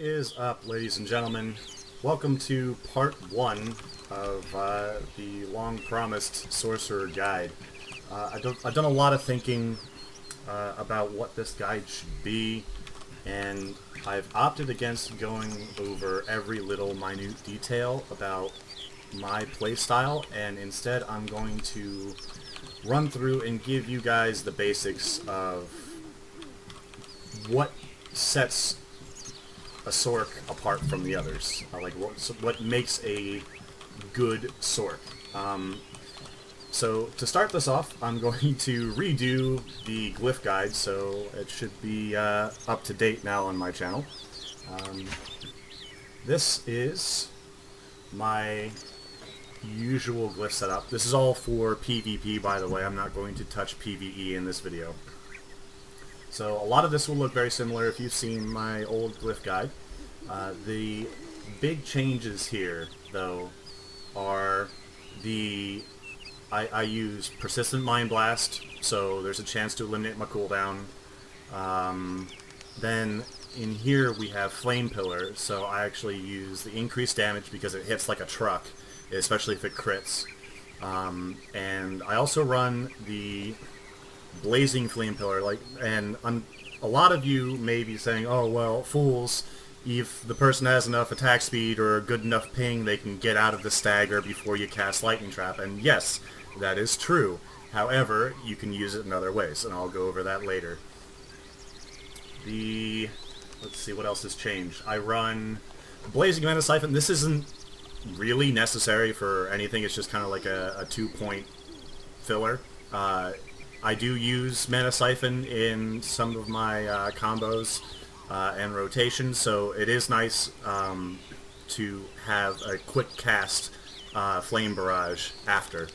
is up, ladies and gentlemen? Welcome to part 1 of the long-promised Sorcerer guide. I've done a lot of thinking about what this guide should be, and I've opted against going over every little minute detail about my playstyle, and instead I'm going to run through and give you guys the basics of what sets a Sorc apart from the others. Like what makes a good Sorc. So to start this off, I'm going to redo the glyph guide, so it should be up to date now on my channel. This is my usual glyph setup. This is all for PvP, by the way. I'm not going to touch PvE in this video. So a lot of this will look very similar if you've seen my old glyph guide. The big changes here, though, are I use Persistent Mind Blast, so there's a chance to eliminate my cooldown. Then in here we have Flame Pillar, so I actually use the increased damage because it hits like a truck, especially if it crits. And I also run the Blazing Flame Pillar, and a lot of you may be saying, oh, well, fools, if the person has enough attack speed or a good enough ping, they can get out of the stagger before you cast Lightning Trap, and yes, that is true. However, you can use it in other ways, and I'll go over that later. Let's see, what else has changed? I run Blazing Mana Siphon. This isn't really necessary for anything, it's just kind of like a 2-point filler. I do use Mana Siphon in some of my combos and rotations, so it is nice to have a quick cast Flame Barrage after.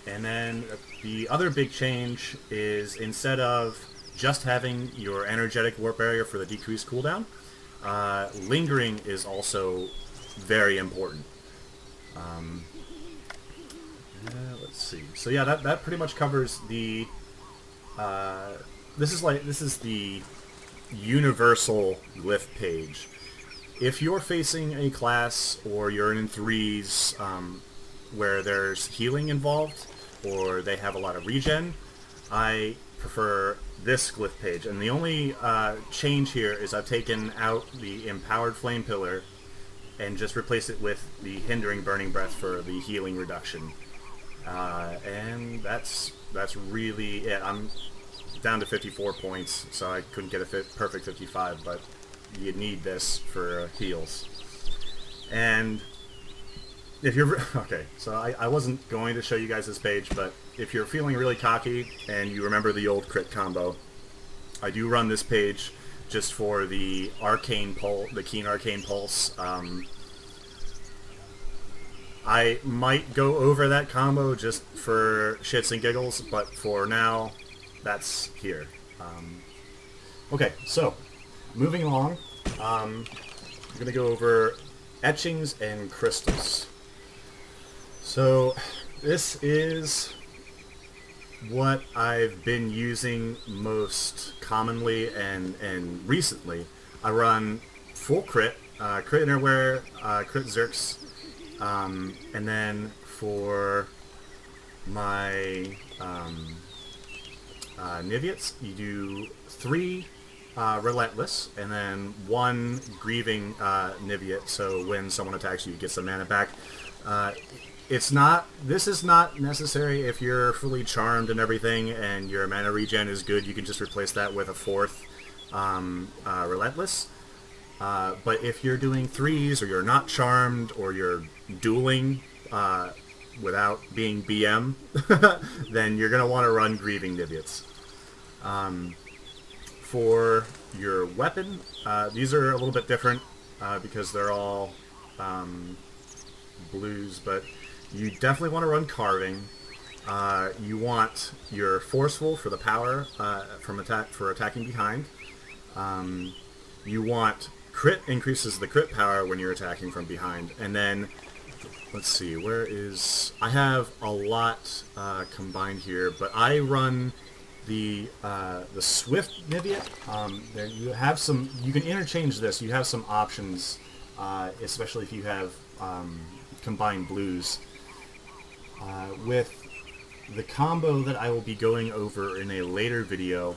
And then the other big change is, instead of just having your Energetic Warp Barrier for the decreased cooldown, Lingering is also very important. Let's see. So yeah, that pretty much covers the. This is the universal glyph page. If you're facing a class or you're in threes where there's healing involved or they have a lot of regen, I prefer this glyph page. And the only change here is I've taken out the Empowered Flame Pillar and just replaced it with the Hindering Burning Breath for the healing reduction. And that's really it. I'm down to 54 points, so I couldn't get a perfect 55, but you need this for heals. And if you're... Okay, so I wasn't going to show you guys this page, but if you're feeling really cocky and you remember the old crit combo, I do run this page just for the Arcane Pulse, the Keen Arcane Pulse. I might go over that combo just for shits and giggles, but for now, that's here. Okay, so, moving along, I'm going to go over etchings and crystals. So, this is what I've been using most commonly and recently. I run full crit, crit Innerwear, crit Zerks, and then for my Nivets, you do 3 Relentless, and then 1 Grieving Nivet, so when someone attacks you, you get some mana back. This is not necessary if you're fully charmed and everything, and your mana regen is good. You can just replace that with a 4th Relentless. But if you're doing 3s, or you're not charmed, or you're dueling without being BM, then you're going to want to run Grieving Nivets. For your weapon, these are a little bit different because they're all blues, but you definitely want to run Carving. You want your Forceful for the power for attacking behind. You want Crit, increases the crit power when you're attacking from behind, and then let's see, where is... I have a lot combined here, but I run The Swift Niviet, there you have some. You can interchange this. You have some options, especially if you have combined blues. With the combo that I will be going over in a later video,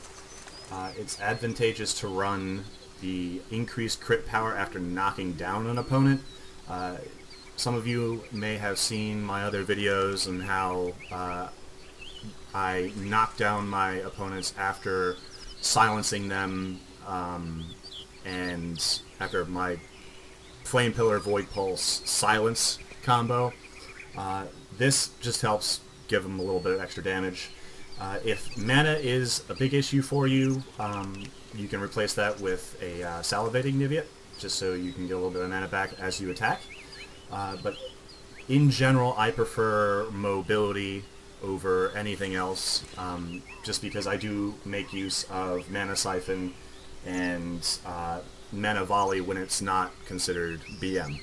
it's advantageous to run the increased crit power after knocking down an opponent. Some of you may have seen my other videos and how I knock down my opponents after silencing them, and after my Flame Pillar Void Pulse silence combo. This just helps give them a little bit of extra damage. If mana is a big issue for you, you can replace that with a Salivating Niviet, just so you can get a little bit of mana back as you attack. But in general, I prefer mobility over anything else, just because I do make use of Mana Siphon and Mana Volley when it's not considered BM.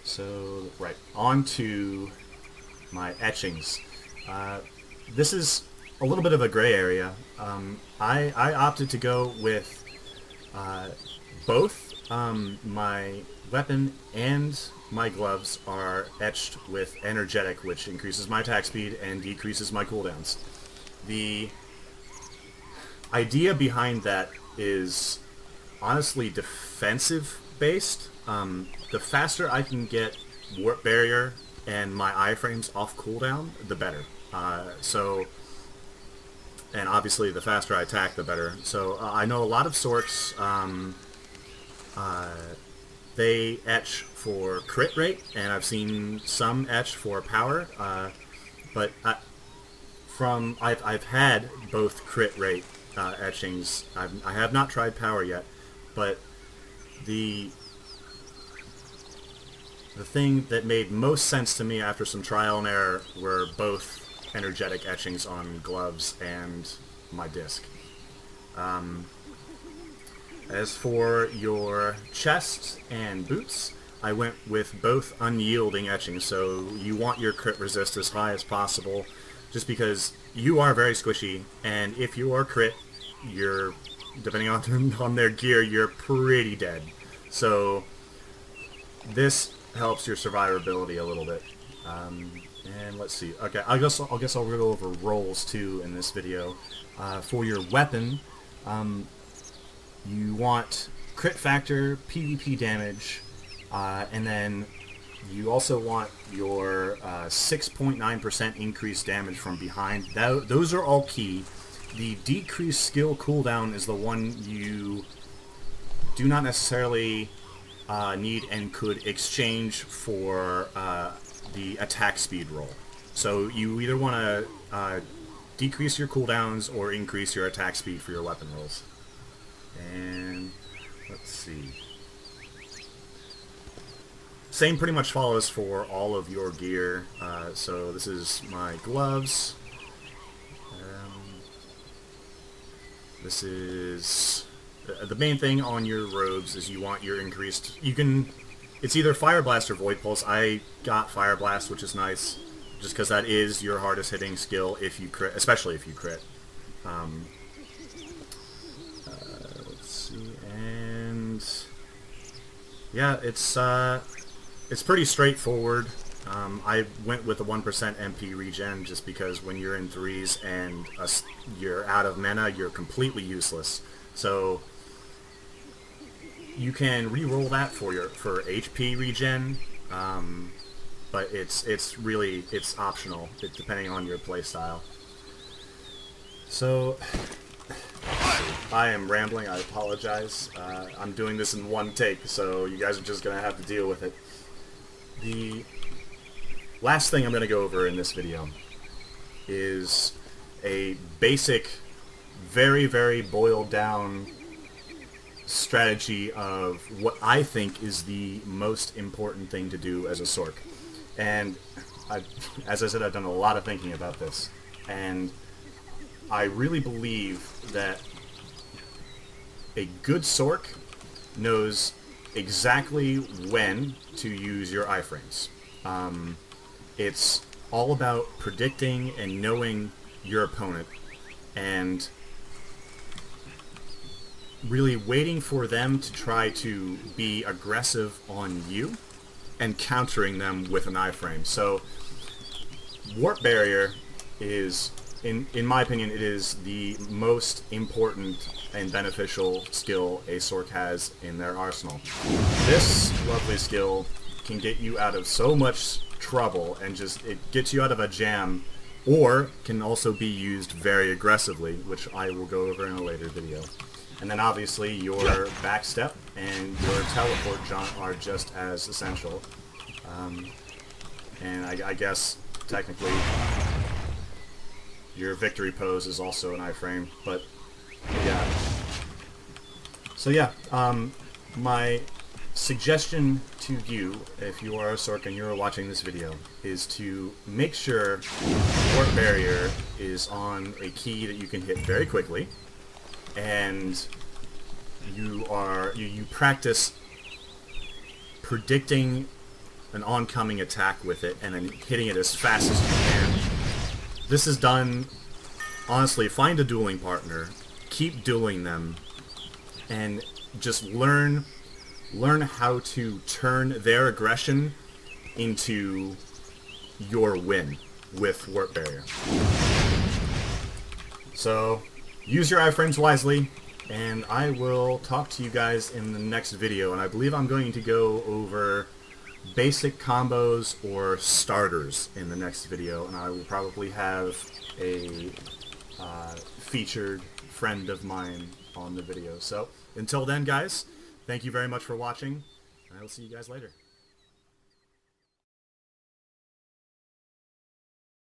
So, right, on to my etchings. This is a little bit of a gray area. I opted to go with both my weapon and my gloves are etched with energetic, which increases my attack speed and decreases my cooldowns. The idea behind that is honestly defensive based. The faster I can get Warp Barrier and my iframes off cooldown, the better. And obviously the faster I attack, the better. So I know a lot of sorts, they etch for crit rate, and I've seen some etch for power, but I've had both crit rate etchings. I have not tried power yet, but the thing that made most sense to me after some trial and error were both energetic etchings on gloves and my disc. As for your chest and boots, I went with both unyielding etchings, so you want your crit resist as high as possible, just because you are very squishy, and if you are crit, you're, depending on their gear, you're pretty dead. So this helps your survivability a little bit. And let's see. Okay, I guess I'll go over rolls too in this video. For your weapon, you want crit factor, PvP damage, and then you also want your 6.9% increased damage from behind. Those are all key. The decreased skill cooldown is the one you do not necessarily need and could exchange for the attack speed roll. So you either want to decrease your cooldowns or increase your attack speed for your weapon rolls. And let's see. Same pretty much follows for all of your gear. So this is my gloves. This is the main thing on your robes is you want your increased. It's either Fire Blast or Void Pulse. I got Fire Blast, which is nice, just because that is your hardest hitting skill if you crit, especially if you crit. Let's see, and yeah, it's pretty straightforward. I went with the 1% MP regen just because when you're in threes and you're out of mana, you're completely useless. So you can re-roll that for HP regen, but it's really optional depending on your playstyle. So I am rambling. I apologize. I'm doing this in one take, so you guys are just gonna have to deal with it. The last thing I'm going to go over in this video is a basic, very, very boiled down strategy of what I think is the most important thing to do as a Sorc. And as I said, I've done a lot of thinking about this. And I really believe that a good Sorc knows exactly when to use your iframes. It's all about predicting and knowing your opponent and really waiting for them to try to be aggressive on you and countering them with an iframe. So Warp Barrier is, in my opinion, it is the most important and beneficial skill a Sorc has in their arsenal. This lovely skill can get you out of so much trouble, and just it gets you out of a jam, or can also be used very aggressively, which I will go over in a later video. And then obviously your backstep and your teleport jaunt are just as essential. And I guess technically your victory pose is also an iframe, but yeah. So yeah, my suggestion to you, if you are a Sorc and you're watching this video, is to make sure Warp Barrier is on a key that you can hit very quickly, and you practice predicting an oncoming attack with it and then hitting it as fast as you can. This is done, honestly, find a dueling partner, keep dueling them, and just learn how to turn their aggression into your win with Warp Barrier. So use your iframes wisely, and I will talk to you guys in the next video, and I believe I'm going to go over basic combos or starters in the next video, and I will probably have a featured friend of mine on the video. So until then, guys, thank you very much for watching, and I will see you guys later.